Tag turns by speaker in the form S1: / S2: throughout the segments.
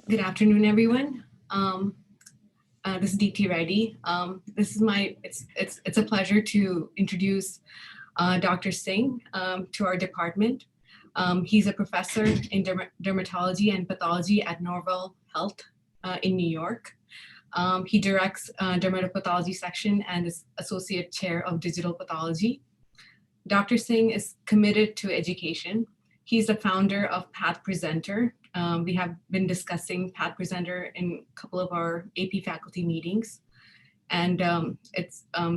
S1: Good afternoon, everyone. This is DT Reddy. This is it's a pleasure to introduce Dr. Singh to our department. He's a professor in dermatology and pathology at Northwell Health in New York. He directs dermatopathology section and is associate chair of digital pathology. Dr. Singh is committed to education. He's the founder of Path Presenter. We have been discussing Path Presenter in a couple of our AP faculty meetings. And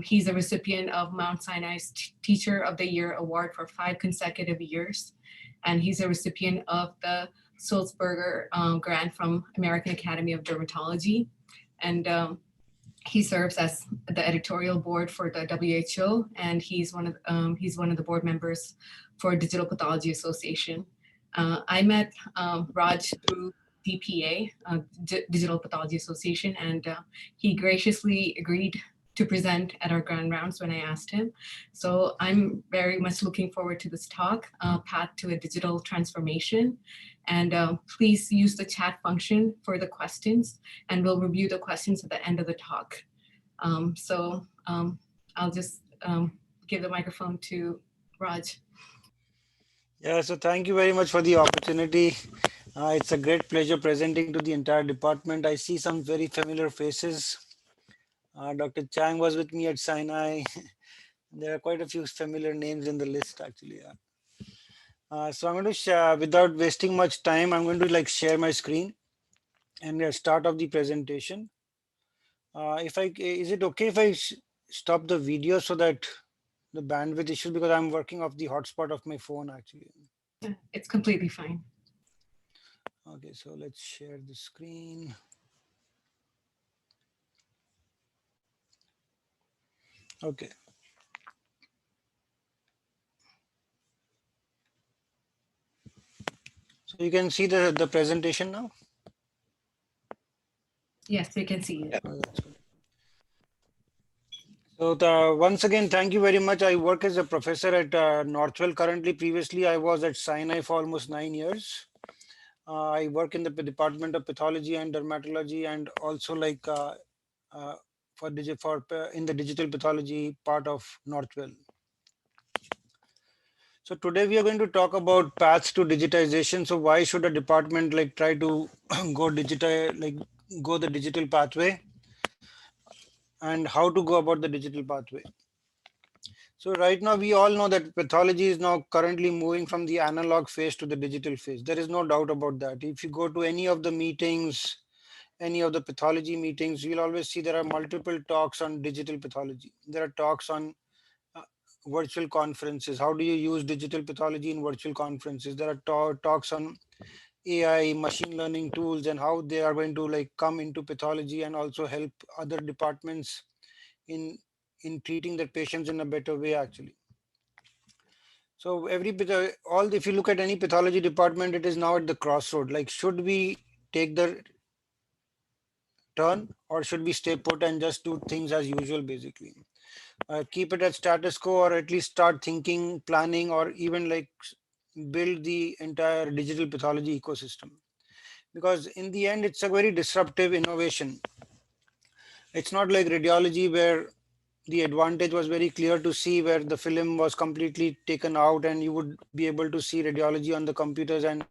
S1: he's a recipient of Mount Sinai's Teacher of the Year Award for 5 consecutive years. And he's a recipient of the Sulzberger grant from American Academy of Dermatology. And he serves as the editorial board for the WHO, and he's one of the board members for Digital Pathology Association. I met Raj through DPA, Digital Pathology Association, and he graciously agreed to present at our grand rounds when I asked him. So I'm very much looking forward to this talk, Path to a Digital Transformation. And please use the chat function for the questions, and we'll review the questions at the end of the talk. I'll just give the microphone to Raj.
S2: Yeah, so thank you very much for the opportunity. It's a great pleasure presenting to the entire department. I see some very familiar faces. Dr. Chang was with me at Sinai. There are quite a few familiar names in the list, actually. So I'm going to share, without wasting much time, I'm going to share my screen and start off the presentation. Is it okay if I stop the video so that the bandwidth issue, because I'm working off the hotspot of my phone actually.
S1: It's completely fine.
S2: Okay, so let's share the screen. Okay. So you can see the presentation now?
S1: Yes, we can see it.
S2: Oh, that's good. So once again, thank you very much. I work as a professor at Northwell currently. Previously, I was at Sinai for almost 9 years. I work in the Department of Pathology and Dermatology, and also in the digital pathology part of Northwell. So today we are going to talk about paths to digitization. So why should a department try to go go the digital pathway, and how to go about the digital pathway. So right now we all know that pathology is now currently moving from the analog phase to the digital phase. There is no doubt about that. If you go to any of the meetings, any of the pathology meetings, you'll always see there are multiple talks on digital pathology. There are talks on virtual conferences. How do you use digital pathology in virtual conferences? There are talks on AI, machine learning tools, and how they are going to come into pathology and also help other departments in treating the patients in a better way actually. So if you look at any pathology department, it is now at the crossroad. Like, should we take the turn or should we stay put and just do things as usual basically? Keep it at status quo, or at least start thinking, planning, or even build the entire digital pathology ecosystem. Because in the end, it's a very disruptive innovation. It's not like radiology where the advantage was very clear to see, where the film was completely taken out and you would be able to see radiology on the computers. And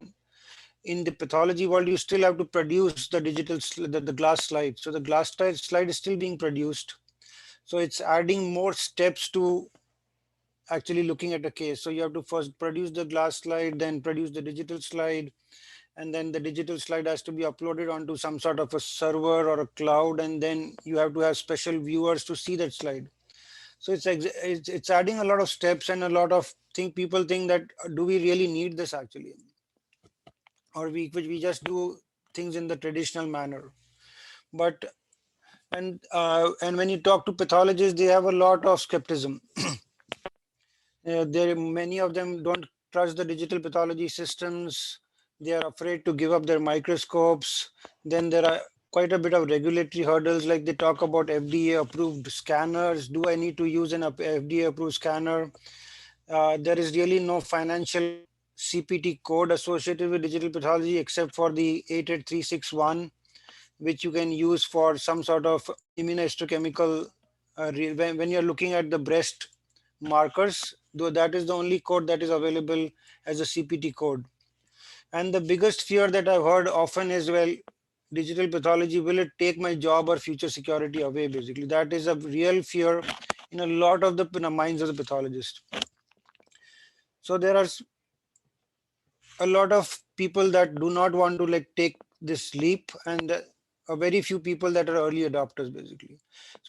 S2: in the pathology world, you still have to produce the the glass slide. So the glass slide is still being produced. So it's adding more steps to actually looking at a case. So you have to first produce the glass slide, then produce the digital slide, and then the digital slide has to be uploaded onto some sort of a server or a cloud, and then you have to have special viewers to see that slide. So it's adding a lot of steps and a lot of people think that do we really need this actually, or we just do things in the traditional manner. But and when you talk to pathologists, they have a lot of skepticism. Many of them don't trust the digital pathology systems. They are afraid to give up their microscopes. Then there are quite a bit of regulatory hurdles, like they talk about FDA approved scanners. Do I need to use an FDA approved scanner? There is really no financial CPT code associated with digital pathology except for the 88361, which you can use for some sort of immunohistochemical when you're looking at the breast markers, though that is the only code that is available as a CPT code. And the biggest fear that I've heard often is, well, digital pathology, will it take my job or future security away? Basically, that is a real fear in a lot of the minds of the pathologists. So there are a lot of people that do not want to like take this leap, and a very few people that are early adopters basically.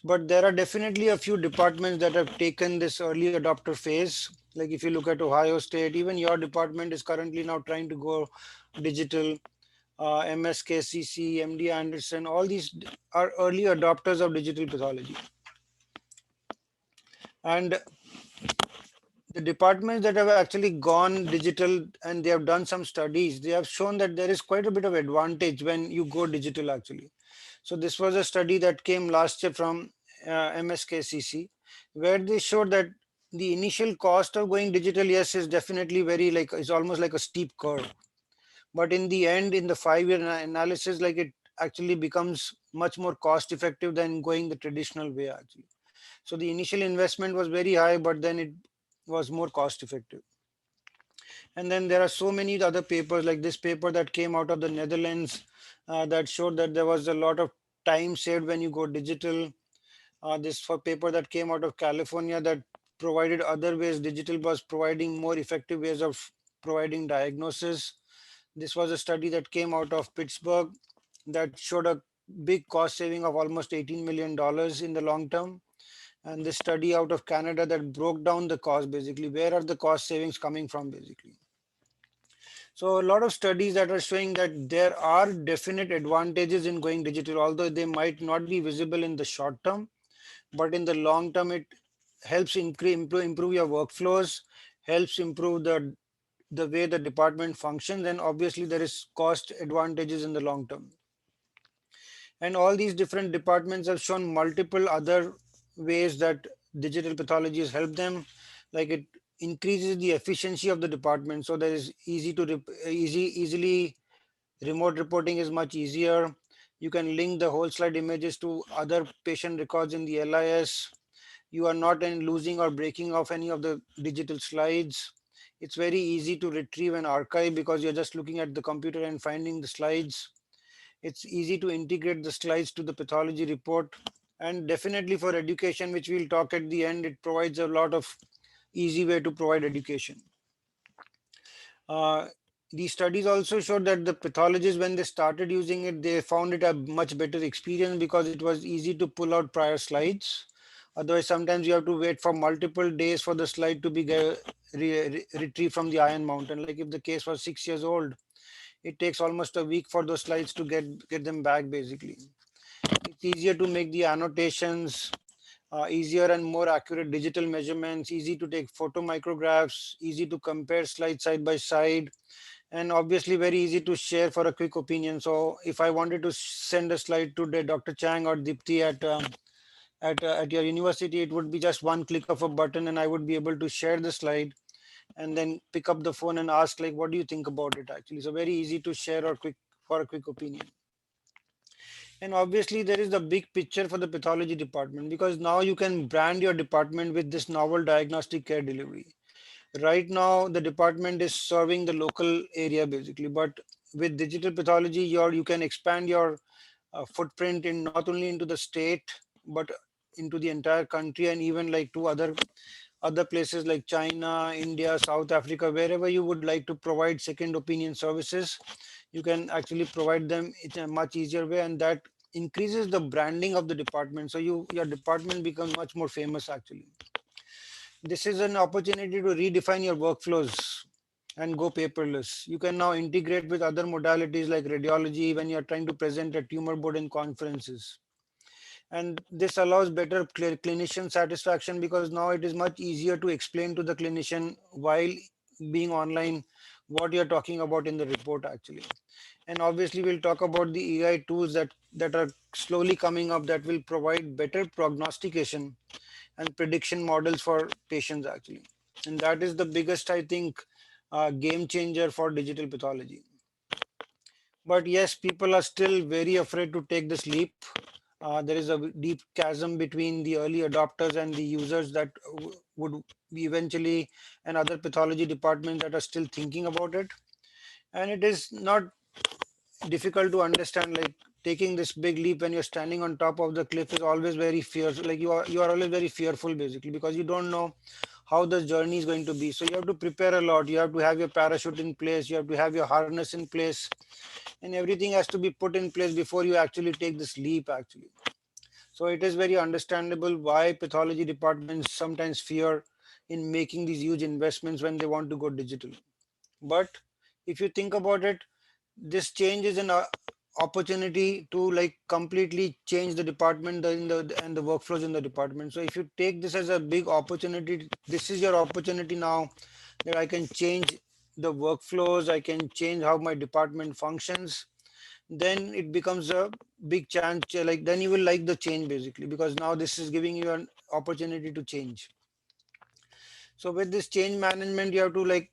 S2: But there are definitely a few departments that have taken this early adopter phase. Like if you look at Ohio State, even your department is currently now trying to go digital. MSKCC, MD Anderson, all these are early adopters of digital pathology. And the departments that have actually gone digital and they have done some studies, they have shown that there is quite a bit of advantage when you go digital actually. So this was a study that came last year from MSKCC, where they showed that the initial cost of going digital, yes, is definitely very like, it's almost like a steep curve. But in the end, in the 5-year analysis, like it actually becomes much more cost effective than going the traditional way actually. So the initial investment was very high, but then it was more cost effective. And then there are so many other papers like this paper that came out of the Netherlands that showed that there was a lot of time saved when you go digital. This for paper that came out of California that provided other ways. Digital was providing more effective ways of providing diagnosis. This was a study that came out of Pittsburgh that showed a big cost saving of almost $18 million in the long term. And this study out of Canada that broke down the cost basically. Where are the cost savings coming from basically? So a lot of studies that are showing that there are definite advantages in going digital, although they might not be visible in the short term, but in the long term, it helps improve your workflows, helps improve the way the department functions, and obviously there is cost advantages in the long term. And all these different departments have shown multiple other ways that digital pathology has helped them, like it increases the efficiency of the department. So there is easily remote reporting is much easier. You can link the whole slide images to other patient records in the LIS. You are not in losing or breaking off any of the digital slides. It's very easy to retrieve and archive because you're just looking at the computer and finding the slides. It's easy to integrate the slides to the pathology report. And definitely for education, which we'll talk at the end, it provides a lot of easy way to provide education. Uh, these studies also showed that the pathologists, when they started using it, they found it a much better experience because it was easy to pull out prior slides. Otherwise, sometimes you have to wait for multiple days for the slide to be retrieved from the Iron Mountain. Like if the case was 6 years old, it takes almost a week for those slides to get them back basically. It's easier to make the annotations, easier and more accurate digital measurements, easy to take photo micrographs, easy to compare slides side by side, and obviously very easy to share for a quick opinion. So if I wanted to send a slide to Dr. Chang or Dipti at your university, it would be just one click of a button and I would be able to share the slide and then pick up the phone and ask like, what do you think about it actually? So very easy to share or quick for a quick opinion. And obviously there is the big picture for the pathology department because now you can brand your department with this novel diagnostic care delivery. Right now, the department is serving the local area basically, but with digital pathology, you can expand your footprint in not only into the state, but into the entire country and even like to other places like China, India, South Africa, wherever you would like to provide second opinion services, you can actually provide them in a much easier way, and that increases the branding of the department. So your department becomes much more famous actually. This is an opportunity to redefine your workflows and go paperless. You can now integrate with other modalities like radiology when you're trying to present a tumor board in conferences. And this allows better clinician satisfaction because now it is much easier to explain to the clinician while being online what you're talking about in the report actually. And obviously we'll talk about the AI tools that are slowly coming up that will provide better prognostication and prediction models for patients actually. And that is the biggest, I think, a game changer for digital pathology. But yes, people are still very afraid to take this leap. There is a deep chasm between the early adopters and the users that would be eventually, and other pathology departments that are still thinking about it. And it is not difficult to understand, like taking this big leap when you're standing on top of the cliff is always very fearful. Like you are always very fearful basically, because you don't know how the journey is going to be. So you have to prepare a lot. You have to have your parachute in place, you have to have your harness in place, and everything has to be put in place before you actually take this leap actually. So it is very understandable why pathology departments sometimes fear in making these huge investments when they want to go digital. But if you think about it, this change is an opportunity to like completely change the department and the workflows in the department. So if you take this as a big opportunity, this is your opportunity now, that I can change the workflows, I can change how my department functions. Then it becomes a big chance, like then you will like the change basically, because now this is giving you an opportunity to change. So with this change management, you have to like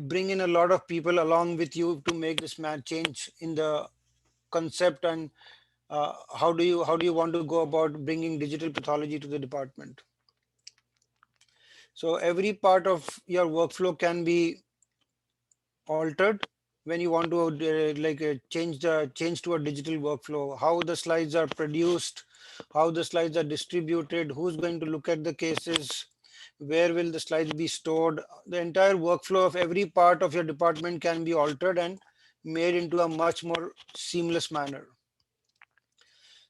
S2: bring in a lot of people along with you to make this mad change in the concept. And how do you want to go about bringing digital pathology to the department? So every part of your workflow can be altered when you want to change to a digital workflow. How the slides are produced, how the slides are distributed, who's going to look at the cases, where will the slides be stored. The entire workflow of every part of your department can be altered and made into a much more seamless manner.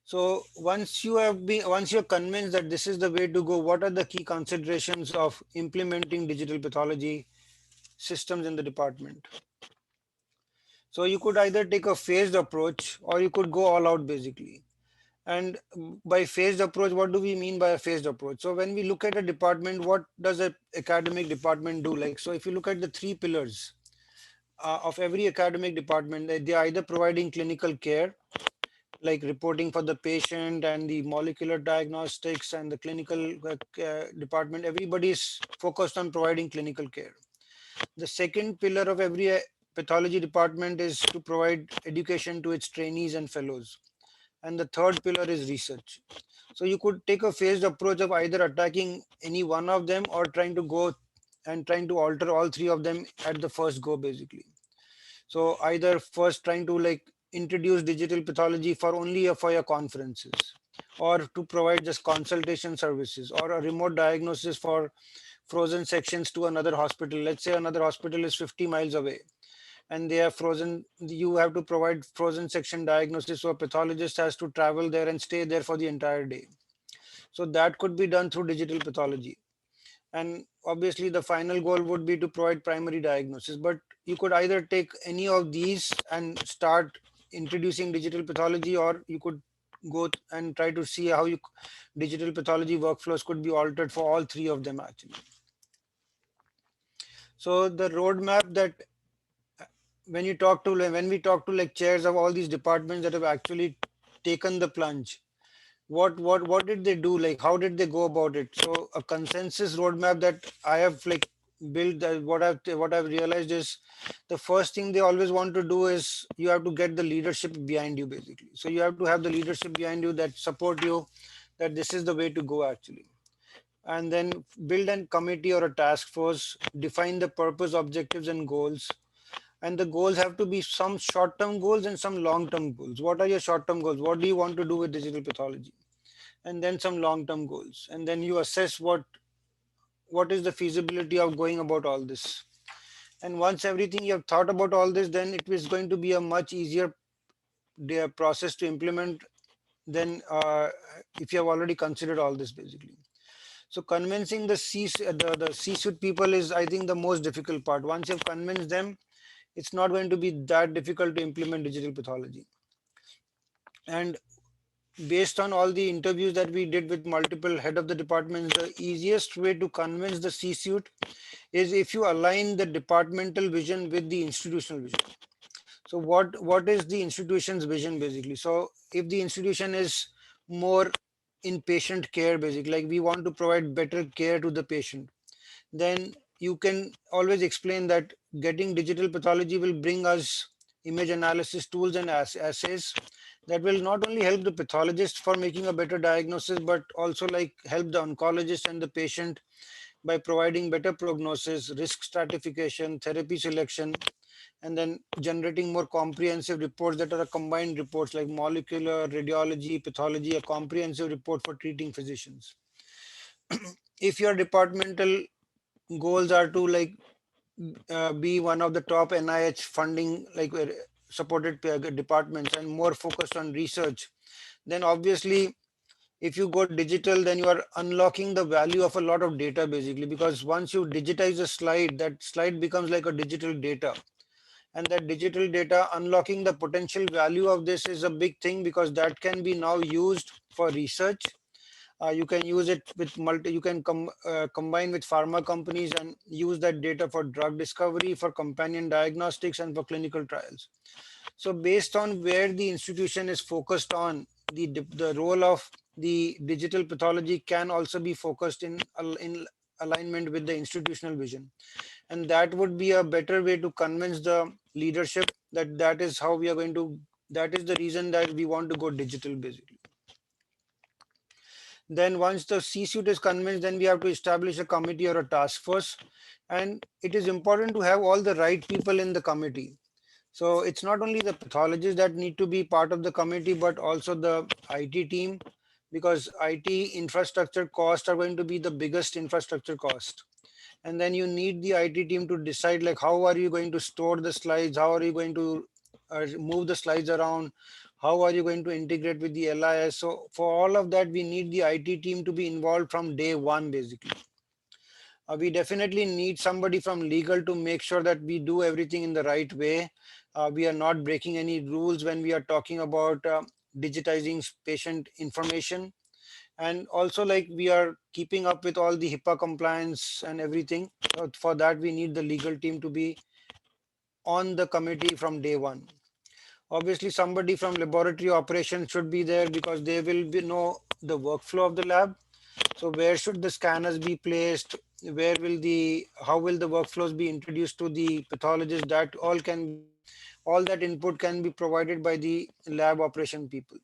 S2: So once you're convinced that this is the way to go, what are the key considerations of implementing digital pathology systems in the department? So you could either take a phased approach or you could go all out basically. And by phased approach, what do we mean by a phased approach? So when we look at a department, what does an academic department do? Like, so if you look at the three pillars of every academic department, they are either providing clinical care, like reporting for the patient and the molecular diagnostics and the clinical department. Everybody is focused on providing clinical care. The second pillar of every pathology department is to provide education to its trainees and fellows. And the third pillar is research. So you could take a phased approach of either attacking any one of them or trying to go and trying to alter all three of them at the first go, basically. So either first trying to like introduce digital pathology for only for your conferences, or to provide just consultation services, or a remote diagnosis for frozen sections to another hospital. Let's say another hospital is 50 miles away and they are frozen. You have to provide frozen section diagnosis, so a pathologist has to travel there and stay there for the entire day. So that could be done through digital pathology. And obviously the final goal would be to provide primary diagnosis. But you could either take any of these and start introducing digital pathology, or you could go and try to see how you digital pathology workflows could be altered for all three of them actually. So the roadmap that when we talk to like chairs of all these departments that have actually taken the plunge, what did they do? Like how did they go about it? So a consensus roadmap that I have like built, that what I've realized is, the first thing they always want to do is you have to get the leadership behind you basically. So you have to have the leadership behind you that support you, that this is the way to go actually. And then build a committee or a task force, define the purpose, objectives and goals. And the goals have to be some short-term goals and some long-term goals. What are your short-term goals? What do you want to do with digital pathology? And then some long-term goals. And then you assess what is the feasibility of going about all this. And once everything you have thought about all this, then it is going to be a much easier process to implement than if you have already considered all this basically. So convincing the C-suite people is, I think, the most difficult part. Once you've convinced them, it's not going to be that difficult to implement digital pathology. And based on all the interviews that we did with multiple head of the departments, the easiest way to convince the C-suite is if you align the departmental vision with the institutional vision. So what is the institution's vision basically? So if the institution is more in patient care basically, like we want to provide better care to the patient, then you can always explain that getting digital pathology will bring us image analysis tools and assays that will not only help the pathologist for making a better diagnosis, but also like help the oncologist and the patient by providing better prognosis, risk stratification, therapy selection, and then generating more comprehensive reports that are combined reports like molecular, radiology, pathology, a comprehensive report for treating physicians. If your departmental goals are to like be one of the top NIH funding like supported departments and more focused on research, then obviously if you go digital, then you are unlocking the value of a lot of data basically, because once you digitize a slide, that slide becomes like a digital data. And that digital data, unlocking the potential value of this is a big thing, because that can be now used for research. You can use it with you can combine with pharma companies and use that data for drug discovery, for companion diagnostics, and for clinical trials. So based on where the institution is focused on, the role of the digital pathology can also be focused in alignment with the institutional vision. And that would be a better way to convince the leadership that that is how we are going to, that is the reason that we want to go digital basically. Then once the C-suite is convinced, then we have to establish a committee or a task force. And it is important to have all the right people in the committee. So it's not only the pathologists that need to be part of the committee, but also the IT team, because IT infrastructure costs are going to be the biggest infrastructure cost. And then you need the IT team to decide like how are you going to store the slides, how are you going to move the slides around, how are you going to integrate with the LIS. So for all of that, we need the IT team to be involved from day one basically. We definitely need somebody from legal to make sure that we do everything in the right way. We are not breaking any rules when we are talking about digitizing patient information. And also like we are keeping up with all the HIPAA compliance and everything. So for that, we need the legal team to be on the committee from day one. Obviously, somebody from laboratory operations should be there, because they will know the workflow of the lab. So where should the scanners be placed? Where will how will the workflows be introduced to the pathologist? That all that input can be provided by the lab operation people.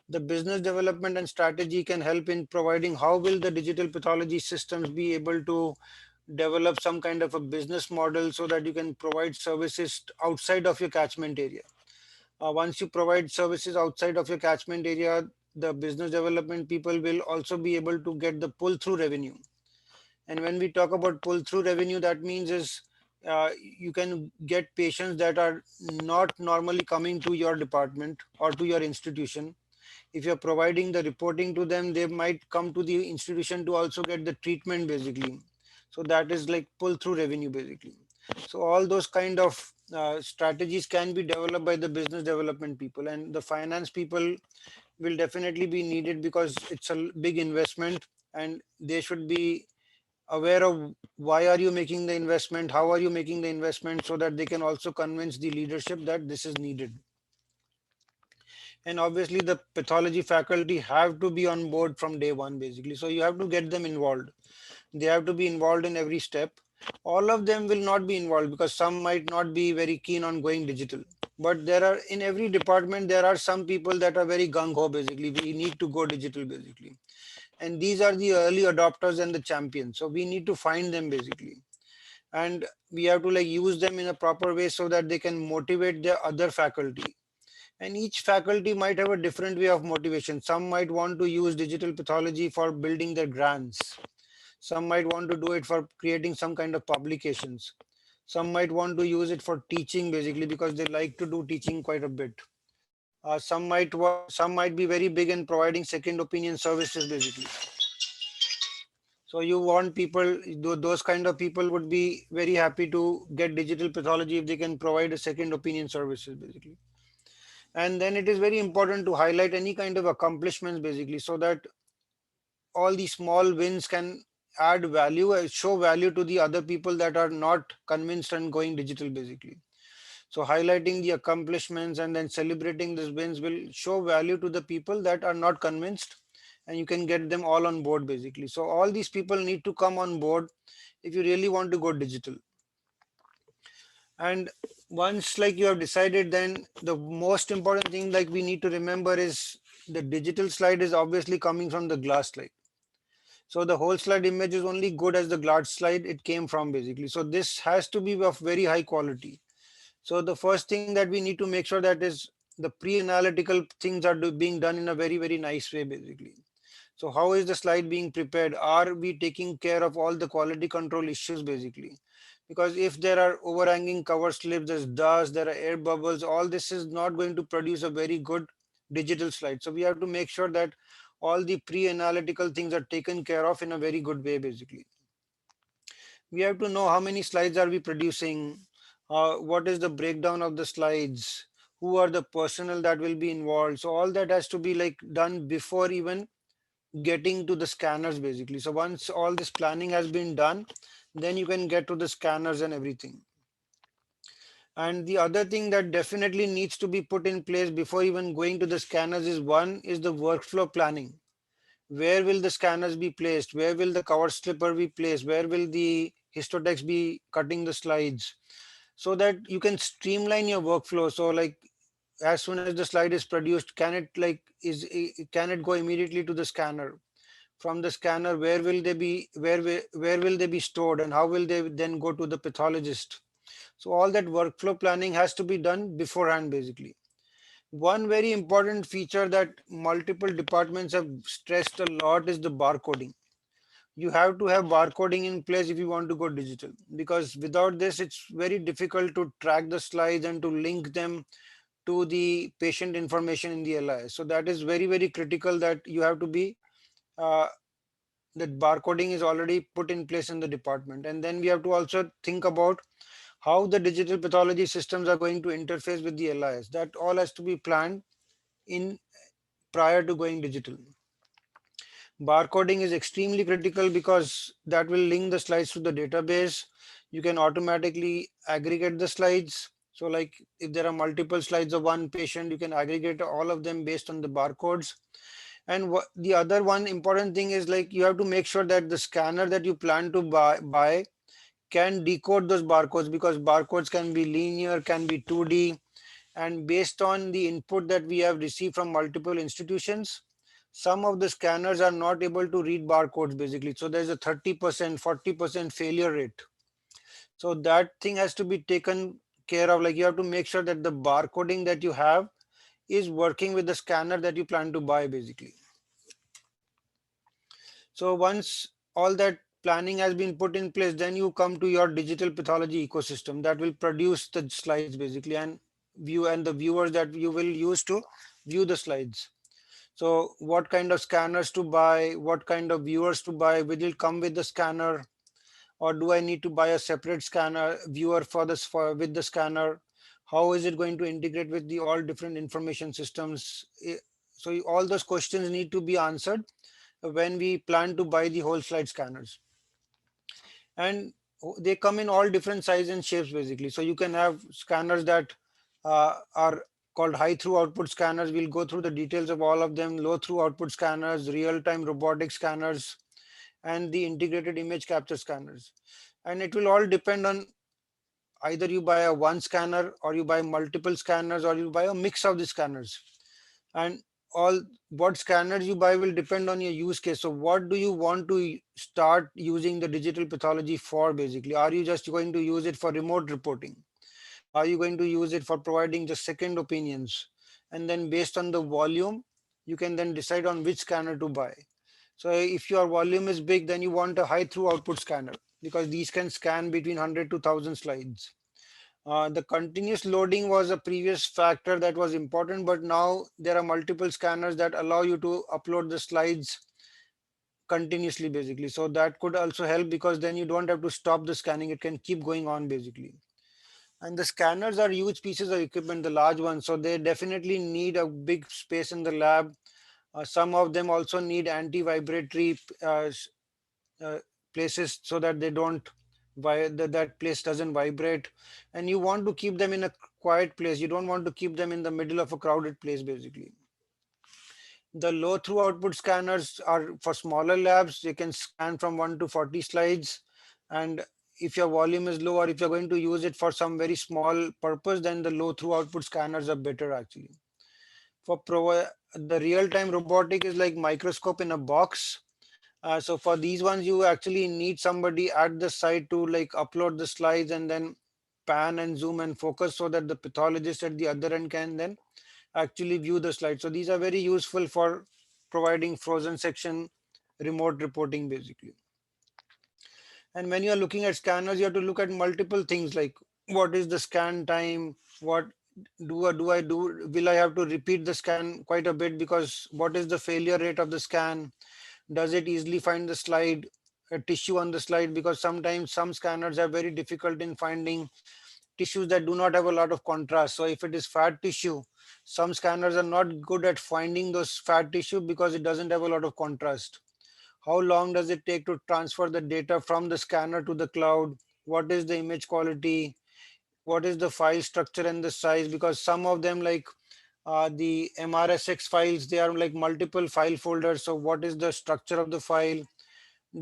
S2: The business development and strategy can help in providing how will the digital pathology systems be able to develop some kind of a business model so that you can provide services outside of your catchment area. Once you provide services outside of your catchment area, the business development people will also be able to get the pull through revenue. And when we talk about pull through revenue, that means is you can get patients that are not normally coming to your department or to your institution. If you're providing the reporting to them, they might come to the institution to also get the treatment basically. So that is like pull through revenue basically. So all those kind of strategies can be developed by the business development people, and the finance people will definitely be needed because it's a big investment, and they should be aware of why are you making the investment, how are you making the investment, so that they can also convince the leadership that this is needed. And obviously the pathology faculty have to be on board from day one basically, so you have to get them involved. They have to be involved in every step. All of them will not be involved because some might not be very keen on going digital, but there are in every department there are some people that are very gung-ho basically, we need to go digital basically, and these are the early adopters and the champions, so we need to find them basically. And we have to like use them in a proper way so that they can motivate their other faculty. And each faculty might have a different way of motivation. Some might want to use digital pathology for building their grants. Some might want to do it for creating some kind of publications. Some might want to use it for teaching basically because they like to do teaching quite a bit. Some might be very big in providing second opinion services basically. So you want people, those kind of people would be very happy to get digital pathology if they can provide a second opinion services basically. And then it is very important to highlight any kind of accomplishments basically, so that all the small wins can add value, show value to the other people that are not convinced and going digital basically. So highlighting the accomplishments and then celebrating these wins will show value to the people that are not convinced, and you can get them all on board basically. So all these people need to come on board if you really want to go digital. And once like you have decided, then the most important thing like we need to remember is the digital slide is obviously coming from the glass slide. So the whole slide image is only good as the glass slide it came from basically. So this has to be of very high quality. So the first thing that we need to make sure that is the pre-analytical things are being done in a very, very nice way basically. So how is the slide being prepared? Are we taking care of all the quality control issues basically? Because if there are overhanging cover slips, there's dust, there are air bubbles, all this is not going to produce a very good digital slide. So we have to make sure that all the pre-analytical things are taken care of in a very good way basically. We have to know how many slides are we producing, what is the breakdown of the slides, who are the personnel that will be involved. So all that has to be like done before even getting to the scanners basically. So once all this planning has been done, then you can get to the scanners and everything. And the other thing that definitely needs to be put in place before even going to the scanners is one is the workflow planning. Where will the scanners be placed? Where will the cover slipper be placed? Where will the histotext be cutting the slides? So that you can streamline your workflow. So like as soon as the slide is produced, can it like can it go immediately to the scanner? From the scanner, where will they be? Where will they be stored, and how will they then go to the pathologist? So all that workflow planning has to be done beforehand, basically. One very important feature that multiple departments have stressed a lot is the barcoding. You have to have barcoding in place if you want to go digital, because without this, it's very difficult to track the slides and to link them to the patient information in the LI. So that is very, very critical that you have to be uh, that barcoding is already put in place in the department. And then we have to also think about how the digital pathology systems are going to interface with the LIS. That all has to be planned in prior to going digital. Barcoding is extremely critical because that will link the slides to the database. You can automatically aggregate the slides. So like if there are multiple slides of one patient, you can aggregate all of them based on the barcodes. And the other one important thing is like you have to make sure that the scanner that you plan to buy can decode those barcodes, because barcodes can be linear, can be 2D, and based on the input that we have received from multiple institutions, some of the scanners are not able to read barcodes basically. So there's a 30%, 40% failure rate. So that thing has to be taken care of. Like you have to make sure that the barcoding that you have is working with the scanner that you plan to buy basically. So once all that planning has been put in place, then you come to your digital pathology ecosystem that will produce the slides basically, and view and the viewers that you will use to view the slides. So what kind of scanners to buy, what kind of viewers to buy, will it come with the scanner, or do I need to buy a separate scanner viewer for this with the scanner? How is it going to integrate with the all different information systems? So all those questions need to be answered when we plan to buy the whole slide scanners. And they come in all different sizes and shapes basically. So you can have scanners that are called high through output scanners. We'll go through the details of all of them. Low through output scanners, real-time robotic scanners, and the integrated image capture scanners. And it will all depend on either you buy a one scanner, or you buy multiple scanners, or you buy a mix of the scanners. And all what scanners you buy will depend on your use case. So what do you want to start using the digital pathology for basically? Are you just going to use it for remote reporting? Are you going to use it for providing just second opinions? And then based on the volume, you can then decide on which scanner to buy. So if your volume is big, then you want a high through output scanner, because these can scan between 100 to 1000 slides. The continuous loading was a previous factor that was important, but now there are multiple scanners that allow you to upload the slides continuously basically. So that could also help, because then you don't have to stop the scanning. It can keep going on basically. And the scanners are huge pieces of equipment, the large ones. So they definitely need a big space in the lab. Some of them also need anti-vibratory uh, places so that they don't that place doesn't vibrate. And you want to keep them in a quiet place. You don't want to keep them in the middle of a crowded place basically. The low through output scanners are for smaller labs. They can scan from 1 to 40 slides. And if your volume is low, or if you're going to use it for some very small purpose, then the low through output scanners are better actually. For the real time robotic is like microscope in a box. So for these ones, you actually need somebody at the site to like upload the slides and then pan and zoom and focus so that the pathologist at the other end can then actually view the slides. So these are very useful for providing frozen section remote reporting basically. And when you are looking at scanners, you have to look at multiple things like what is the scan time, what do, will I have to repeat the scan quite a bit, because what is the failure rate of the scan? Does it easily find the slide, a tissue on the slide? Because sometimes some scanners are very difficult in finding tissues that do not have a lot of contrast. So if it is fat tissue, some scanners are not good at finding those fat tissue because it doesn't have a lot of contrast. How long does it take to transfer the data from the scanner to the cloud? What is the image quality? What is the file structure and the size? Because some of them, like the MRSX files, they are like multiple file folders. So what is the structure of the file?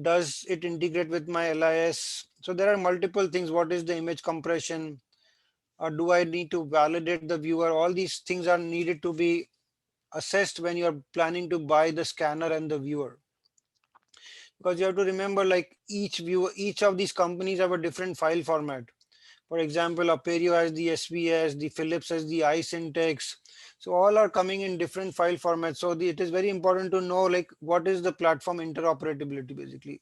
S2: Does it integrate with my LIS? So there are multiple things. What is the image compression? Or do I need to validate the viewer? All these things are needed to be assessed when you're planning to buy the scanner and the viewer. Because you have to remember, like each viewer, each of these companies have a different file format. For example, Aperio has the SVS, the Philips has the iSyntex. So all are coming in different file formats. So it is very important to know like what is the platform interoperability basically.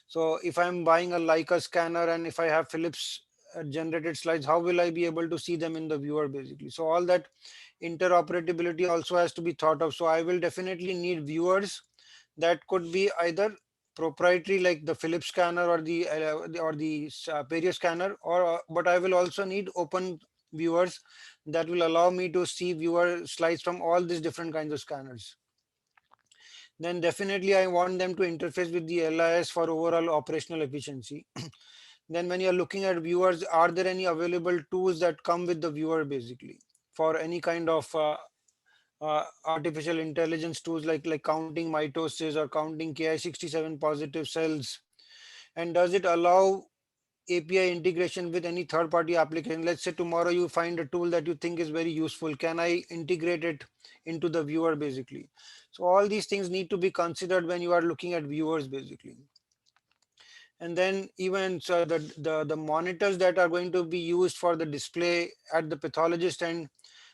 S2: So if I'm buying a Leica scanner and if I have Philips generated slides, how will I be able to see them in the viewer basically? So all that interoperability also has to be thought of. So I will definitely need viewers that could be either proprietary like the Philips scanner or the Perio scanner, or but I will also need open viewers that will allow me to see viewer slides from all these different kinds of scanners. Then definitely I want them to interface with the LIS for overall operational efficiency. Then when you're looking at viewers, are there any available tools that come with the viewer basically for any kind of artificial intelligence tools like counting mitosis or counting Ki67 positive cells? And does it allow API integration with any third party application? Let's say tomorrow you find a tool that you think is very useful. Can I integrate it into the viewer basically? So all these things need to be considered when you are looking at viewers basically. And then even so the monitors that are going to be used for the display at the pathologist, and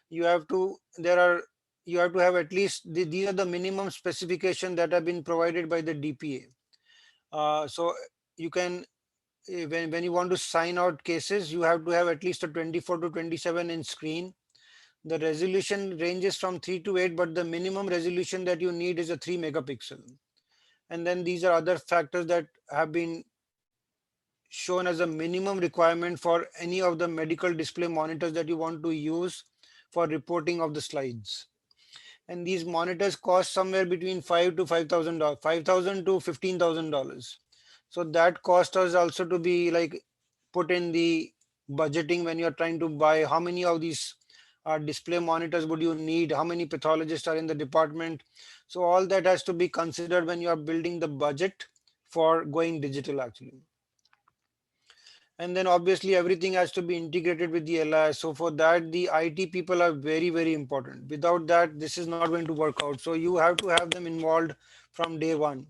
S2: you have to there are you have to have at least these are the minimum specification that have been provided by the DPA. So you can when you want to sign out cases, you have to have at least a 24 to 27 inch screen. The resolution ranges from 3 to 8, but the minimum resolution that you need is a 3 megapixel. And then these are other factors that have been shown as a minimum requirement for any of the medical display monitors that you want to use for reporting of the slides. And these monitors cost somewhere between $5,000 to $5,000, $5,000 to $15,000. So that cost is also to be like put in the budgeting when you're trying to buy. How many of these display monitors would you need? How many pathologists are in the department? So all that has to be considered when you are building the budget for going digital actually. And then obviously everything has to be integrated with the LIS. So for that, the IT people are very, very important. Without that, this is not going to work out. So you have to have them involved from day one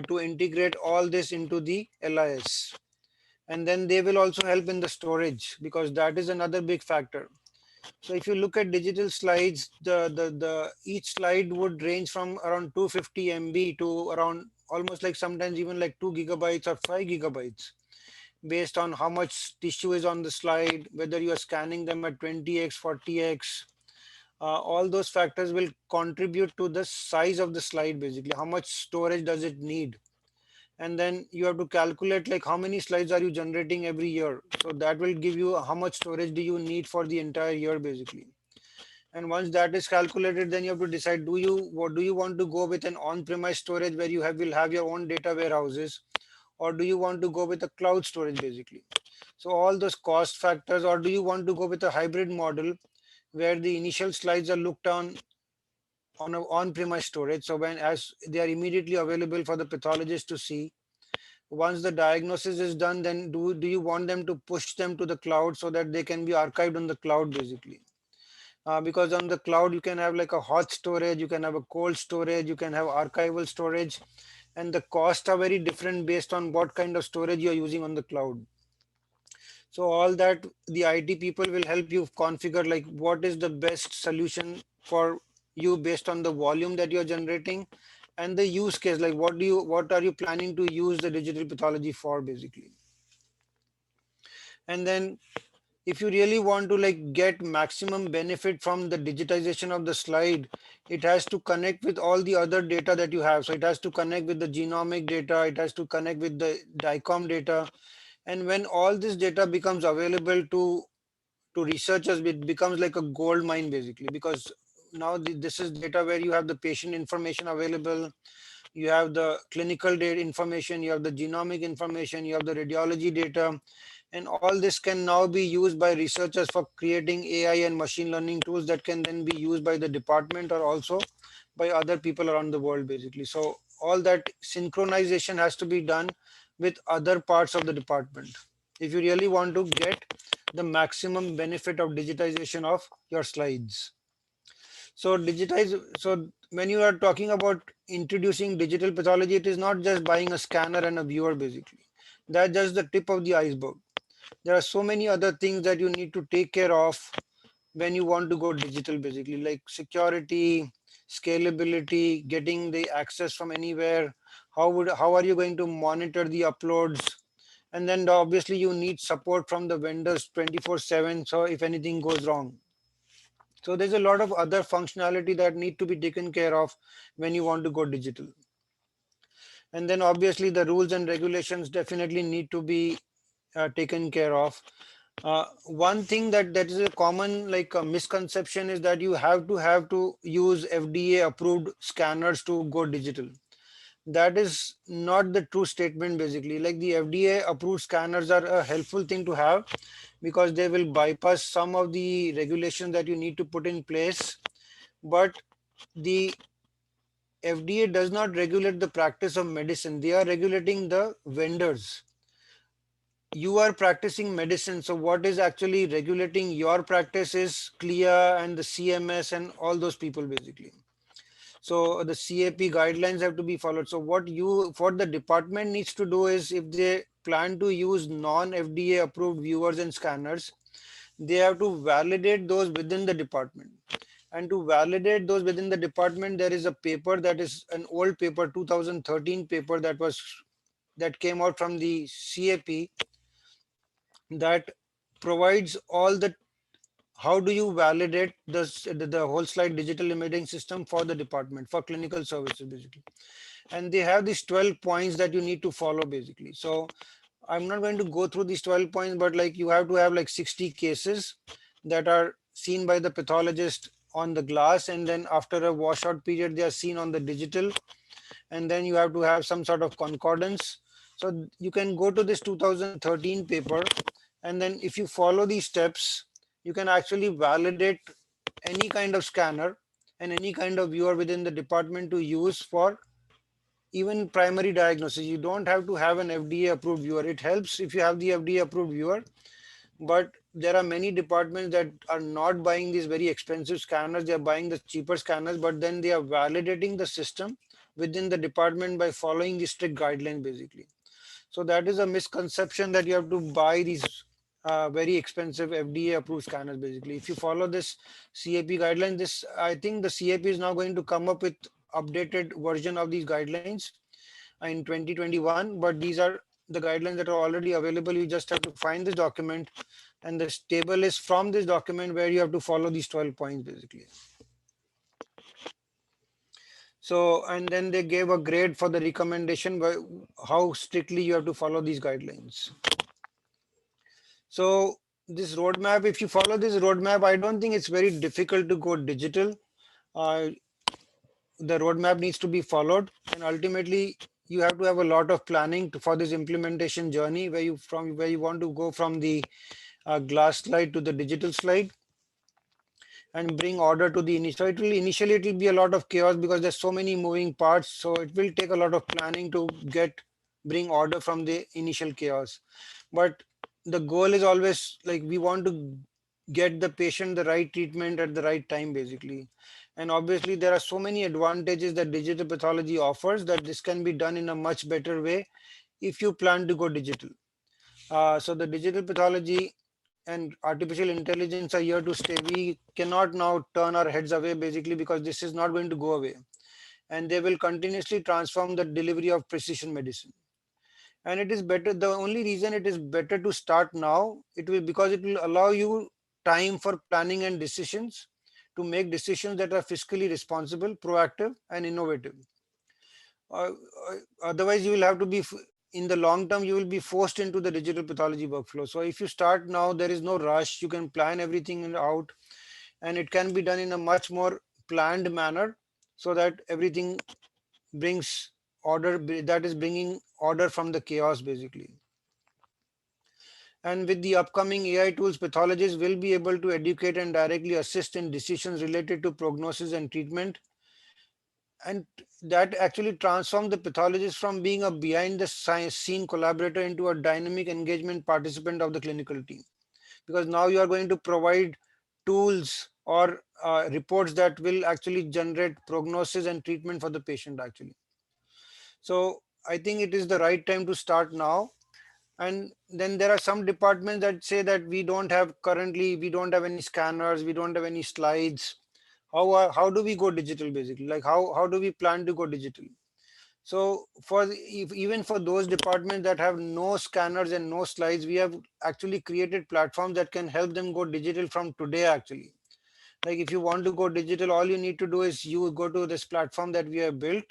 S2: to integrate all this into the LIS. And then they will also help in the storage, because that is another big factor. So if you look at digital slides, the each slide would range from around 250 MB to around almost like sometimes even like 2 gigabytes or 5 gigabytes, based on how much tissue is on the slide, whether you are scanning them at 20x, 40x. All those factors will contribute to the size of the slide basically. How much storage does it need? And then you have to calculate like how many slides are you generating every year. So that will give you how much storage do you need for the entire year basically. And once that is calculated, then you have to decide, what do you want to go with an on-premise storage where you will have your own data warehouses, or do you want to go with a cloud storage basically? So all those cost factors, or do you want to go with a hybrid model where the initial slides are looked on a on-premise storage. So when as they are immediately available for the pathologist to see, once the diagnosis is done, then do you want them to push them to the cloud so that they can be archived on the cloud basically? Because on the cloud you can have like a hot storage, you can have a cold storage, you can have archival storage, and the costs are very different based on what kind of storage you are using on the cloud. So all that the IT people will help you configure, like what is the best solution for you based on the volume that you're generating and the use case, like what are you planning to use the digital pathology for basically. And then if you really want to like get maximum benefit from the digitization of the slide, it has to connect with all the other data that you have. So it has to connect with the genomic data, it has to connect with the DICOM data. And when all this data becomes available to researchers, it becomes like a gold mine basically, because now this is data where you have the patient information available, you have the clinical data information, you have the genomic information, you have the radiology data, and all this can now be used by researchers for creating AI and machine learning tools that can then be used by the department or also by other people around the world basically. So all that synchronization has to be done with other parts of the department if you really want to get the maximum benefit of digitization of your slides. So when you are talking about introducing digital pathology, it is not just buying a scanner and a viewer basically. That's just the tip of the iceberg. There are so many other things that you need to take care of when you want to go digital basically, like security, scalability, getting the access from anywhere. How are you going to monitor the uploads? And then obviously you need support from the vendors 24/7. So if anything goes wrong. So there's a lot of other functionality that need to be taken care of when you want to go digital. And then obviously the rules and regulations definitely need to be taken care of. One thing that is a common like a misconception is that you have to use FDA approved scanners to go digital. That is not the true statement basically. Like the FDA approved scanners are a helpful thing to have because they will bypass some of the regulations that you need to put in place. But the FDA does not regulate the practice of medicine. They are regulating the vendors. You are practicing medicine. So what is actually regulating your practice is CLIA and the CMS and all those people basically. So the CAP guidelines have to be followed. So what the department needs to do is if they plan to use non-FDA approved viewers and scanners, they have to validate those within the department. And to validate those within the department, there is a paper that is an old paper, 2013 paper that came out from the CAP that provides all the how do you validate the whole slide digital imaging system for the department for clinical services basically. And they have these 12 points that you need to follow basically. So I'm not going to go through these 12 points, but like you have to have like 60 cases that are seen by the pathologist on the glass, and then after a washout period they are seen on the digital, and then you have to have some sort of concordance. So you can go to this 2013 paper, and then if you follow these steps, you can actually validate any kind of scanner and any kind of viewer within the department to use for even primary diagnosis. You don't have to have an FDA approved viewer. It helps if you have the FDA approved viewer, but there are many departments that are not buying these very expensive scanners. They are buying the cheaper scanners, but then they are validating the system within the department by following the strict guidelines basically. So that is a misconception that you have to buy these very expensive FDA approved scanners basically. If you follow this CAP guideline, this I think the CAP is now going to come up with updated version of these guidelines in 2021, but these are the guidelines that are already available. You just have to find this document, and this table is from this document where you have to follow these 12 points basically. So, and then they gave a grade for the recommendation by how strictly you have to follow these guidelines. So this roadmap, if you follow this roadmap, I don't think it's very difficult to go digital. Uh, the roadmap needs to be followed, and ultimately you have to have a lot of planning for this implementation journey where you want to go from the glass slide to the digital slide and bring order to the initial. So initially it will be a lot of chaos because there's so many moving parts. So it will take a lot of planning to get bring order from the initial chaos. But the goal is always like we want to get the patient the right treatment at the right time basically. And obviously there are so many advantages that digital pathology offers that this can be done in a much better way if you plan to go digital. So the digital pathology and artificial intelligence are here to stay. We cannot now turn our heads away basically, because this is not going to go away, and they will continuously transform the delivery of precision medicine. And it is better, the only reason it is better to start now, it will, because it will allow you time for planning and decisions, to make decisions that are fiscally responsible, proactive and innovative. uh, Otherwise you will have to be in the long term you will be forced into the digital pathology workflow. So if you start now, there is no rush, you can plan everything out, and it can be done in a much more planned manner, so that everything brings order, that is bringing order from the chaos basically. And with the upcoming AI tools, pathologists will be able to educate and directly assist in decisions related to prognosis and treatment. And that actually transformed the pathologist from being a behind the science scene collaborator into a dynamic engagement participant of the clinical team. Because now you are going to provide tools or reports that will actually generate prognosis and treatment for the patient actually. So I think it is the right time to start now. And then there are some departments that say that we don't have, currently we don't have any scanners, we don't have any slides. How do we go digital basically? Like how do we plan to go digital? So even for those departments that have no scanners and no slides, we have actually created platforms that can help them go digital from today actually. Like if you want to go digital, all you need to do is you go to this platform that we have built.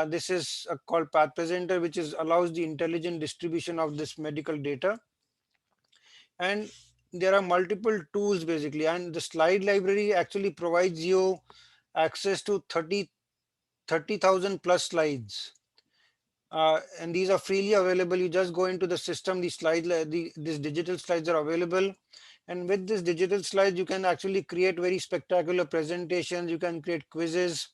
S2: This is called Path Presenter, which is allows the intelligent distribution of this medical data. And there are multiple tools basically, and the slide library actually provides you access to 30,000 plus slides. And these are freely available. You just go into the system, the slide, these digital slides are available. And with this digital slides, you can actually create very spectacular presentations. You can create quizzes.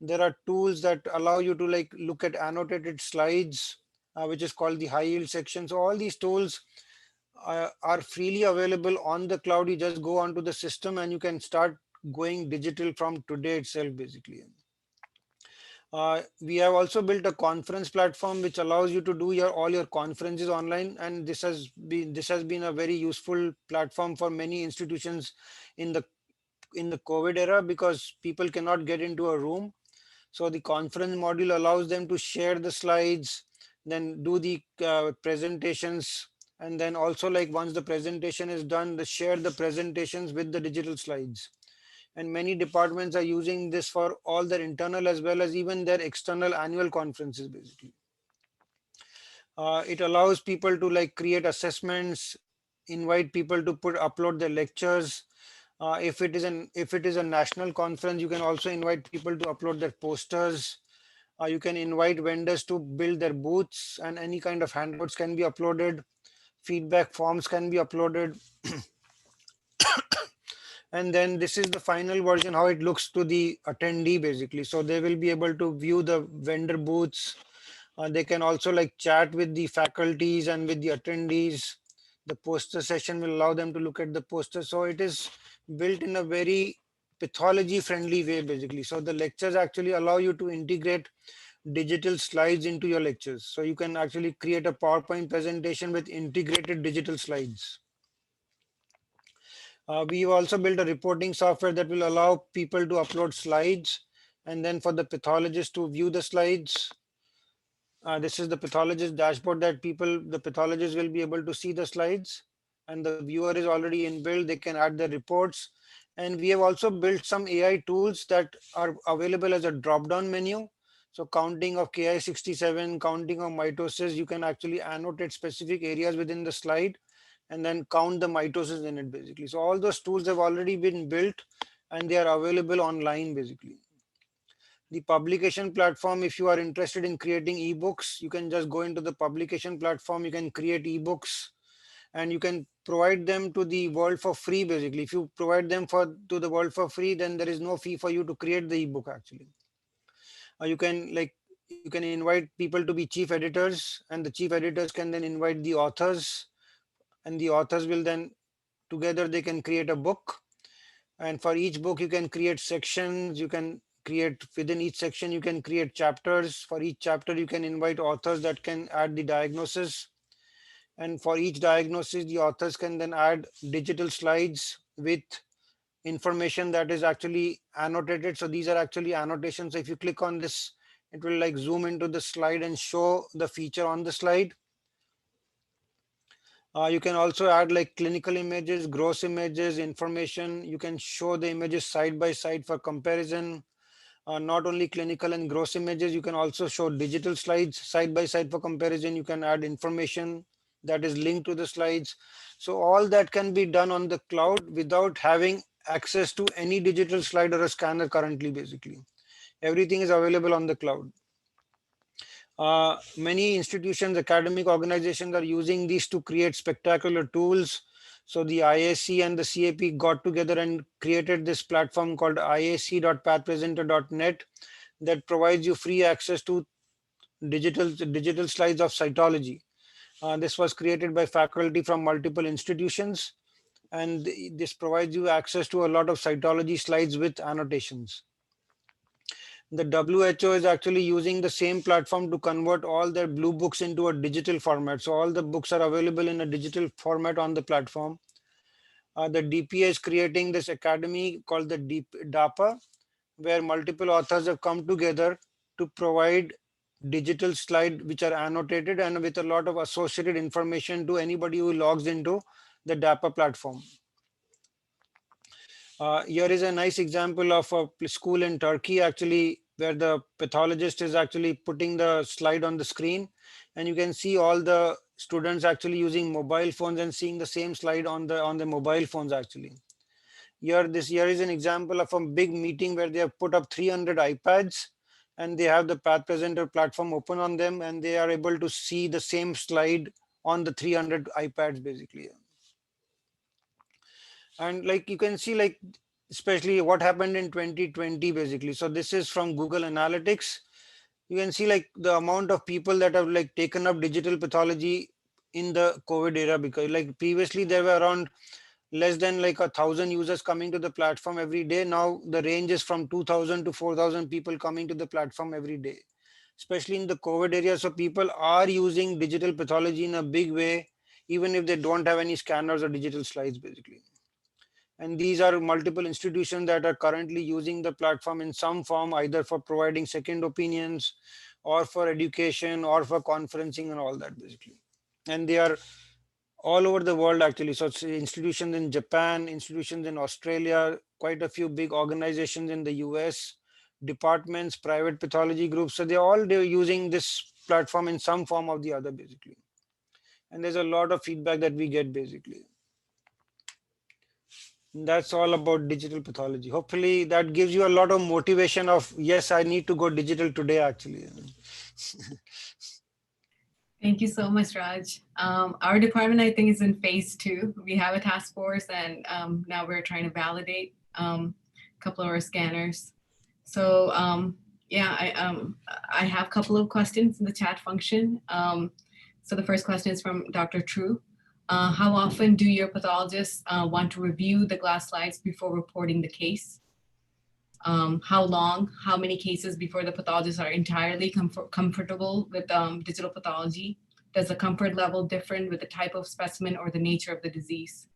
S2: There are tools that allow you to like look at annotated slides, which is called the high yield section. So all these tools are freely available on the cloud. You just go onto the system and you can start going digital from today itself, basically. We have also built a conference platform which allows you to do your all your conferences online, and this has been a very useful platform for many institutions in the COVID era, because people cannot get into a room. So the conference module allows them to share the slides, then do the presentations, and then also like once the presentation is done, they share the presentations with the digital slides. And many departments are using this for all their internal as well as even their external annual conferences basically. It allows people to like create assessments, invite people to upload their lectures. If it is a national conference, you can also invite people to upload their posters. You can invite vendors to build their booths, and any kind of handouts can be uploaded. Feedback forms can be uploaded. And then this is the final version, how it looks to the attendee basically. So they will be able to view the vendor booths. They can also like chat with the faculties and with the attendees. The poster session will allow them to look at the poster. So it is built in a very pathology friendly way basically. So the lectures actually allow you to integrate digital slides into your lectures. So you can actually create a PowerPoint presentation with integrated digital slides. We've also built a reporting software that will allow people to upload slides, and then for the pathologist to view the slides. This is the pathologist dashboard that the pathologists will be able to see the slides, and the viewer is already inbuilt. They can add their reports. And we have also built some AI tools that are available as a drop-down menu. So counting of Ki-67, counting of mitosis, you can actually annotate specific areas within the slide and then count the mitosis in it basically. So all those tools have already been built and they are available online basically. The publication platform, if you are interested in creating ebooks, you can just go into the publication platform, you can create ebooks and you can provide them to the world for free basically. If you provide them to the world for free, then there is no fee for you to create the ebook actually. You can like you can invite people to be chief editors, and the chief editors can then invite the authors, and the authors will then together they can create a book. And for each book you can create sections, you can create within each section, you can create chapters. For each chapter you can invite authors that can add the diagnosis, and for each diagnosis the authors can then add digital slides with information that is actually annotated. So these are actually annotations. So if you click on this, it will like zoom into the slide and show the feature on the slide. You can also add like clinical images, gross images, information. You can show the images side by side for comparison. Not only clinical and gross images, you can also show digital slides side by side for comparison. You can add information that is linked to the slides. So all that can be done on the cloud without having access to any digital slide or a scanner currently, basically. Everything is available on the cloud. Many institutions, academic organizations are using these to create spectacular tools. So the IAC and the CAP got together and created this platform called iac.pathpresenter.net that provides you free access to digital slides of cytology. This was created by faculty from multiple institutions, and this provides you access to a lot of cytology slides with annotations. The WHO is actually using the same platform to convert all their blue books into a digital format. So all the books are available in a digital format on the platform. The DPA is creating this academy called the DAPA, where multiple authors have come together to provide digital slide which are annotated and with a lot of associated information to anybody who logs into the DAPA platform. Here is a nice example of a school in Turkey, actually, where the pathologist is actually putting the slide on the screen, and you can see all the students actually using mobile phones and seeing the same slide on the mobile phones actually. Here is an example of a big meeting where they have put up 300 iPads, and they have the Path Presenter platform open on them, and they are able to see the same slide on the 300 iPads basically. And like you can see, like especially what happened in 2020 basically. So this is from Google Analytics. You can see like the amount of people that have like taken up digital pathology in the COVID era, because like previously there were around less than like 1,000 users coming to the platform every day. Now the range is from 2,000 to 4,000 people coming to the platform every day, especially in the COVID area. So people are using digital pathology in a big way, even if they don't have any scanners or digital slides basically. And these are multiple institutions that are currently using the platform in some form, either for providing second opinions or for education or for conferencing and all that basically. And they are all over the world actually. So it's institutions in Japan, institutions in Australia, quite a few big organizations in the US, departments, private pathology groups. So they're using this platform in some form or the other basically. And there's a lot of feedback that we get basically. That's all about digital pathology. Hopefully that gives you a lot of motivation of, yes, I need to go digital today actually.
S1: Thank you so much, Raj. Our department, I think, is in phase 2. We have a task force, and now we're trying to validate a couple of our scanners. So yeah, I have a couple of questions in the chat function. So the first question is from Dr. True. How often do your pathologists want to review the glass slides before reporting the case? How long, how many cases before the pathologists are entirely comfortable with digital pathology? Does the comfort level differ with the type of specimen or the nature of the disease?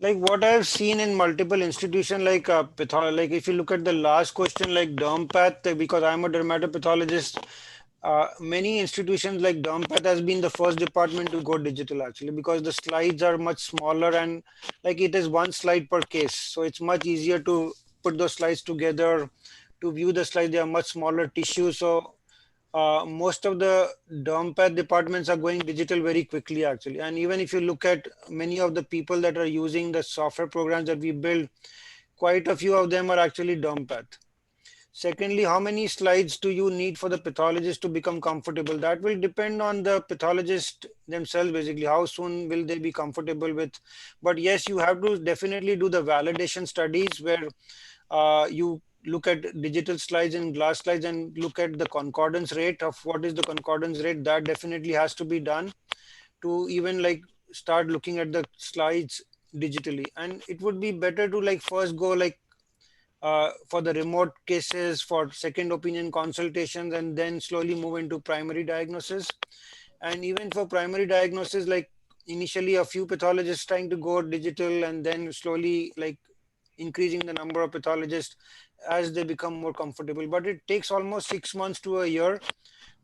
S2: Like what I've seen in multiple institutions, like like if you look at the last question, like dermpath, because I'm a dermatopathologist, many institutions like dermpath has been the first department to go digital actually, because the slides are much smaller and like it is one slide per case. So it's much easier to put those slides together, to view the slide. They are much smaller tissue. So most of the dermpath departments are going digital very quickly actually. And even if you look at many of the people that are using the software programs that we build, quite a few of them are actually dermpath. Secondly, how many slides do you need for the pathologist to become comfortable? That will depend on the pathologist themselves basically. How soon will they be comfortable with? But yes, you have to definitely do the validation studies where you look at digital slides and glass slides and look at the concordance rate of what is the concordance rate. That definitely has to be done to even like start looking at the slides digitally. And it would be better to like first go like for the remote cases, for second opinion consultations, and then slowly move into primary diagnosis. And even for primary diagnosis, like initially a few pathologists trying to go digital, and then slowly like increasing the number of pathologists as they become more comfortable. But it takes almost 6 months to a year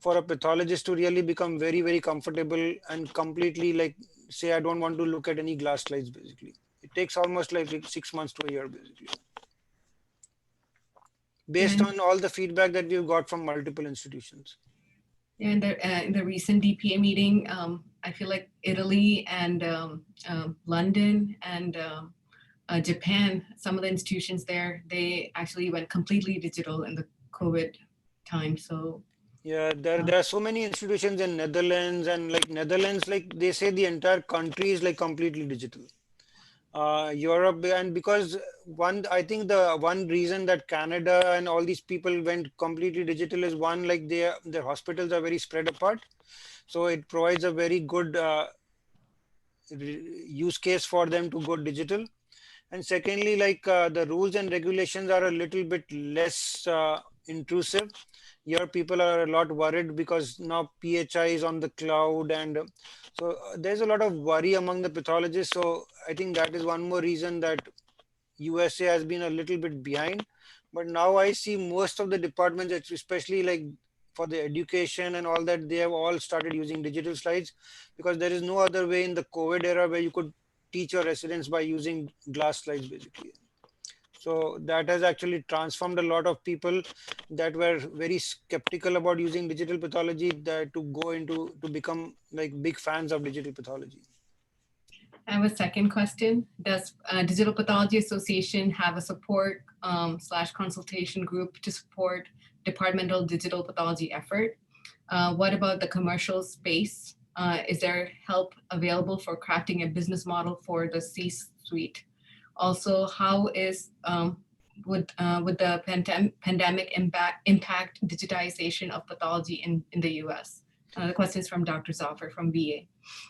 S2: for a pathologist to really become very, very comfortable and completely like say, I don't want to look at any glass slides basically. It takes almost like 6 months to a year basically, based
S1: And
S2: on all the feedback that we've got from multiple institutions.
S1: in the recent DPA meeting, I feel like Italy and London and Japan, some of the institutions there, they actually went completely digital in the COVID time. So
S2: Yeah, there are so many institutions in Netherlands, and like Netherlands, like they say the entire country is like completely digital. Europe, and because one, I think the one reason that Canada and all these people went completely digital is one, like their hospitals are very spread apart, so it provides a very good use case for them to go digital. And secondly, like the rules and regulations are a little bit less intrusive. Here people are a lot worried because now PHI is on the cloud, and so there's a lot of worry among the pathologists. So I think that is one more reason that USA has been a little bit behind. But now I see most of the departments, especially like for the education and all that, they have all started using digital slides, because there is no other way in the COVID era where you could teach your residents by using glass slides basically. So that has actually transformed a lot of people that were very skeptical about using digital pathology, that to go into to become like big fans of digital pathology.
S1: I have a second question. Does Digital Pathology Association have a support slash consultation group to support departmental digital pathology effort? What about the commercial space? Is there help available for crafting a business model for the C-suite? Also, how is would the pandemic impact digitization of pathology in the U.S.? The question is from Dr. Zafar from VA.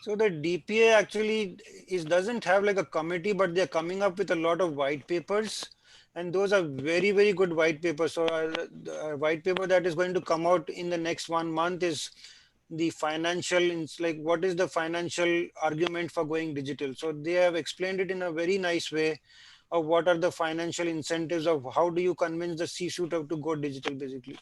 S2: So the DPA actually is doesn't have like a committee, but they're coming up with a lot of white papers, and those are very, very good white papers. So the white paper that is going to come out in the next 1 month is the financial, it's like what is the financial argument for going digital. So they have explained it in a very nice way of what are the financial incentives of how do you convince the C-suite of to go digital basically.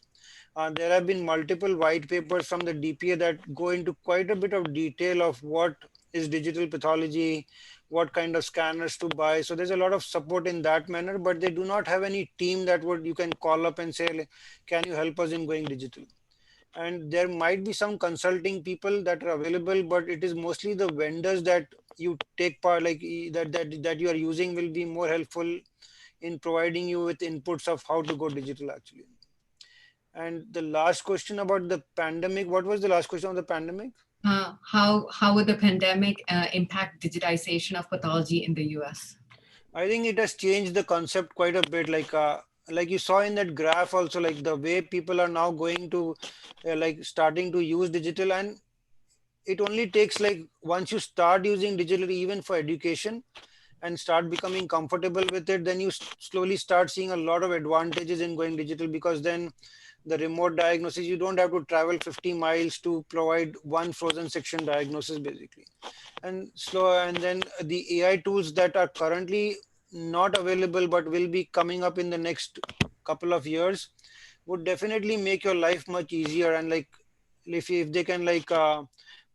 S2: There have been multiple white papers from the DPA that go into quite a bit of detail of what is digital pathology, what kind of scanners to buy. So there's a lot of support in that manner, but they do not have any team that would you can call up and say, like, can you help us in going digital? And there might be some consulting people that are available, but it is mostly the vendors that you take part, like that you are using will be more helpful in providing you with inputs of how to go digital actually. And the last question about the pandemic, what was the last question on the pandemic?
S1: How would the pandemic impact digitization of pathology in the U.S.?
S2: I think it has changed the concept quite a bit. Like you saw in that graph also, like the way people are now going to like starting to use digital, and it only takes like once you start using digital even for education and start becoming comfortable with it, then you slowly start seeing a lot of advantages in going digital, because then the remote diagnosis, you don't have to travel 50 miles to provide one frozen section diagnosis basically. And then the AI tools that are currently not available but will be coming up in the next couple of years would definitely make your life much easier. And like if they can like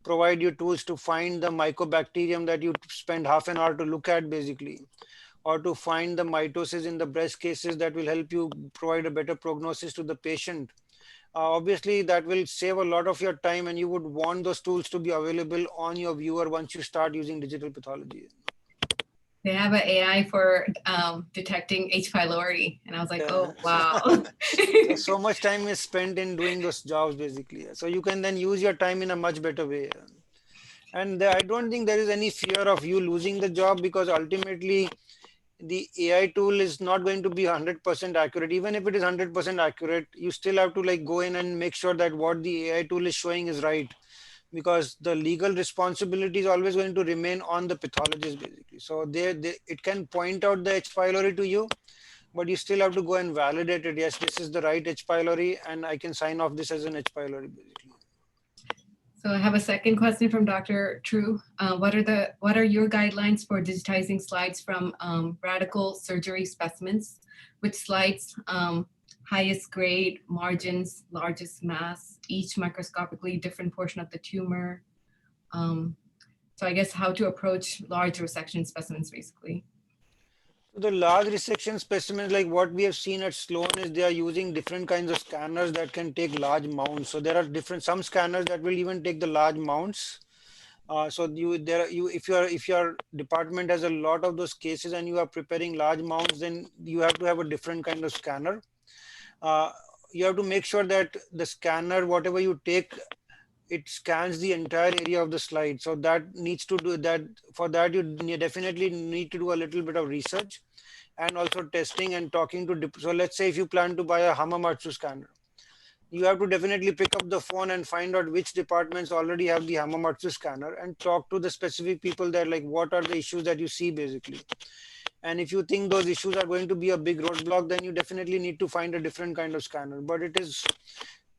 S2: provide you tools to find the mycobacterium that you spend half an hour to look at basically, or to find the mitosis in the breast cases that will help you provide a better prognosis to the patient. Obviously, that will save a lot of your time, and you would want those tools to be available on your viewer once you start using digital pathology.
S1: They have an AI for detecting H. pylori, and I was like,
S2: Yeah.
S1: oh wow.
S2: So much time is spent in doing those jobs basically. So you can then use your time in a much better way. And I don't think there is any fear of you losing the job, because ultimately the AI tool is not going to be 100% accurate. Even if it is 100% accurate, you still have to like go in and make sure that what the AI tool is showing is right, because the legal responsibility is always going to remain on the pathologist basically. So they it can point out the H. pylori to you, but you still have to go and validate it. Yes, this is the right H. pylori, and I can sign off this as an H. pylori basically.
S1: So I have a second question from Dr. True. What are your guidelines for digitizing slides from radical surgery specimens? Which slides, highest grade, margins, largest mass, each microscopically different portion of the tumor? Um, so I guess how to approach large resection specimens, basically.
S2: So the large resection specimens, like what we have seen at Sloan, is they are using different kinds of scanners that can take large mounts. So there are some scanners that will even take the large mounts. So if your department has a lot of those cases and you are preparing large mounts, then you have to have a different kind of scanner. Uh, you have to make sure that the scanner, whatever you take, it scans the entire area of the slide. So that needs to do that. For that, you definitely need to do a little bit of research and also testing and talking to. So let's say if you plan to buy a Hamamatsu scanner, you have to definitely pick up the phone and find out which departments already have the Hamamatsu scanner and talk to the specific people there, like what are the issues that you see basically. And if you think those issues are going to be a big roadblock, then you definitely need to find a different kind of scanner. But it is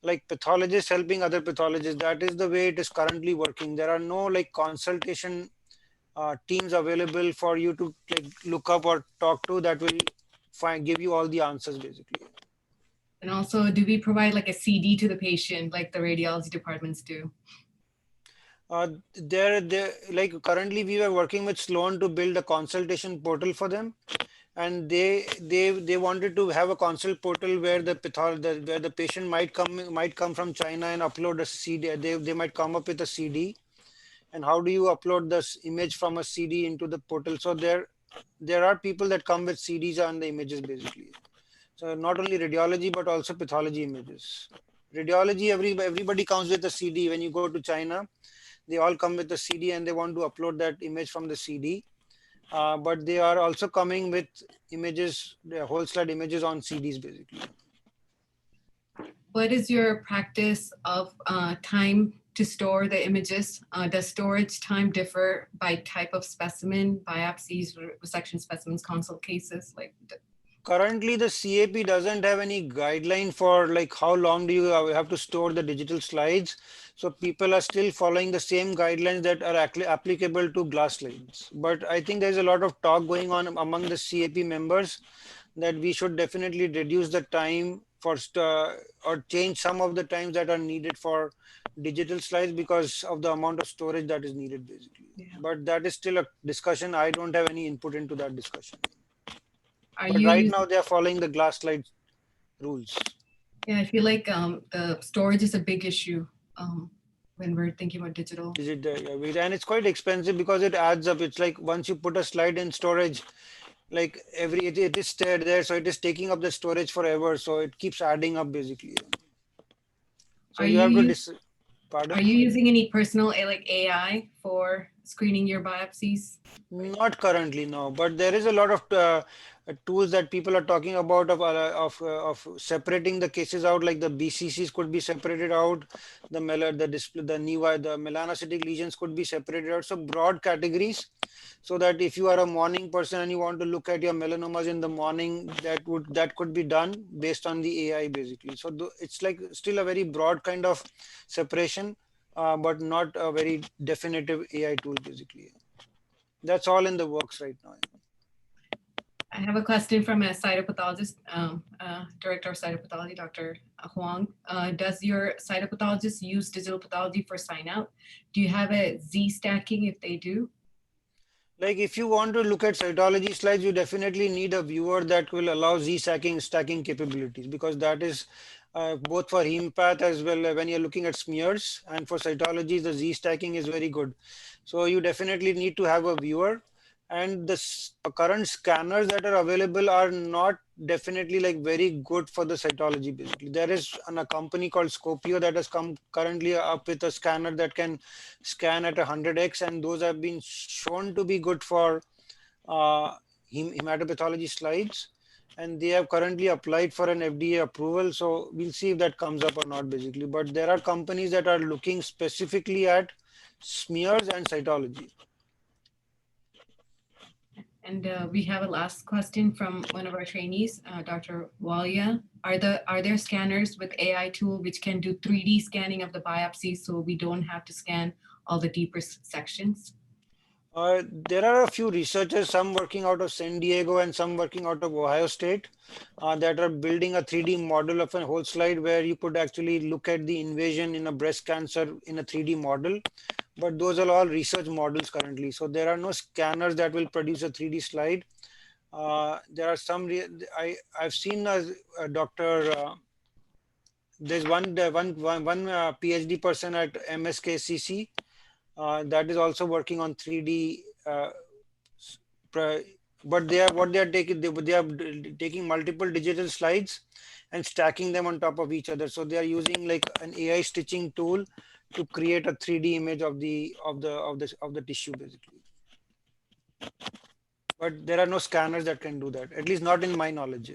S2: like pathologists helping other pathologists. That is the way it is currently working. There are no like consultation teams available for you to like look up or talk to that will give you all the answers basically.
S1: And also, do we provide like a CD to the patient like the radiology departments do?
S2: There, like currently we were working with Sloan to build a consultation portal for them, and they wanted to have a consult portal where where the patient might come from China and upload a CD. They might come up with a CD, and how do you upload this image from a CD into the portal? So there are people that come with CDs and the images basically. So not only radiology but also pathology images. Radiology, everybody comes with a CD. When you go to China, they all come with a CD and they want to upload that image from the CD. But they are also coming with images, the whole slide images on CDs basically.
S1: What is your practice of time to store the images? Does storage time differ by type of specimen, biopsies, resection specimens, consult cases?
S2: Currently, the CAP doesn't have any guideline for like how long do you have to store the digital slides. So people are still following the same guidelines that are applicable to glass slides. But I think there's a lot of talk going on among the CAP members that we should definitely reduce the time for or change some of the times that are needed for digital slides because of the amount of storage that is needed basically.
S1: Yeah.
S2: But that is still a discussion. I don't have any input into that discussion.
S1: Are
S2: But
S1: you
S2: right
S1: using?
S2: now they are following the glass slide rules.
S1: Yeah, I feel like the storage is a big issue when we're thinking about digital.
S2: Is it and it's quite expensive because it adds up. It's like once you put a slide in storage, like it is stayed there, so it is taking up the storage forever. So it keeps adding up basically. So
S1: Are
S2: you
S1: you
S2: have to
S1: are
S2: pardon?
S1: you using any personal like AI for screening your biopsies?
S2: Not currently, no. But there is a lot of tools that people are talking about of separating the cases out. Like the BCCs could be separated out, the display, the melanocytic lesions could be separated out. So broad categories, so that if you are a morning person and you want to look at your melanomas in the morning, that could be done based on the AI basically. So it's like still a very broad kind of separation, but not a very definitive AI tool basically. That's all in the works right now.
S1: I have a question from a cytopathologist, director of cytopathology, Dr. Huang. Does your cytopathologist use digital pathology for sign out? Do you have a Z stacking if they do?
S2: Like if you want to look at cytology slides, you definitely need a viewer that will allow stacking capabilities, because that is both for hemopath as well when you're looking at smears, and for cytology the Z stacking is very good. So you definitely need to have a viewer, and the current scanners that are available are not definitely like very good for the cytology basically. There is a company called Scopio that has come currently up with a scanner that can scan at 100x, and those have been shown to be good for uh, hematopathology slides, and they have currently applied for an FDA approval. So we'll see if that comes up or not, basically. But there are companies that are looking specifically at smears and cytology.
S1: And we have a last question from one of our trainees, Dr. Walia. Are there scanners with AI tool which can do 3D scanning of the biopsy so we don't have to scan all the deeper sections?
S2: There are a few researchers, some working out of San Diego and some working out of Ohio State, that are building a 3D model of a whole slide where you could actually look at the invasion in a breast cancer in a 3D model. But those are all research models currently. So there are no scanners that will produce a 3D slide. There are some, I've seen a doctor, there's one PhD person at MSKCC that is also working on 3D, but they are what they are taking, they are taking multiple digital slides and stacking them on top of each other. So they are using like an AI stitching tool to create a 3D image of the tissue, basically. But there are no scanners that can do that, at least not in my knowledge.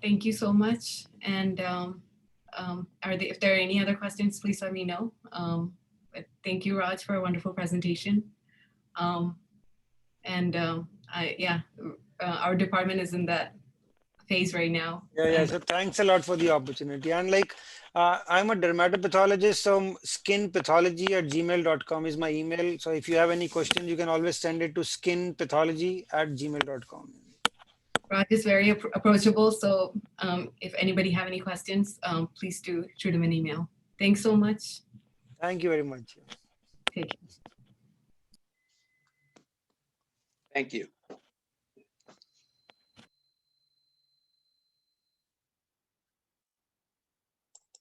S1: Thank you so much. And if there are any other questions, please let me know. But thank you, Raj, for a wonderful presentation. Our department is in that phase right now.
S2: Yeah. So thanks a lot for the opportunity. And like, I'm a dermatopathologist, so skinpathology@gmail.com is my email. So if you have any questions, you can always send it to skinpathology@gmail.com.
S1: Raj is very approachable. So if anybody have any questions, please do shoot him an email. Thanks so much.
S2: Thank you very much.
S1: Take care.
S3: Thank you.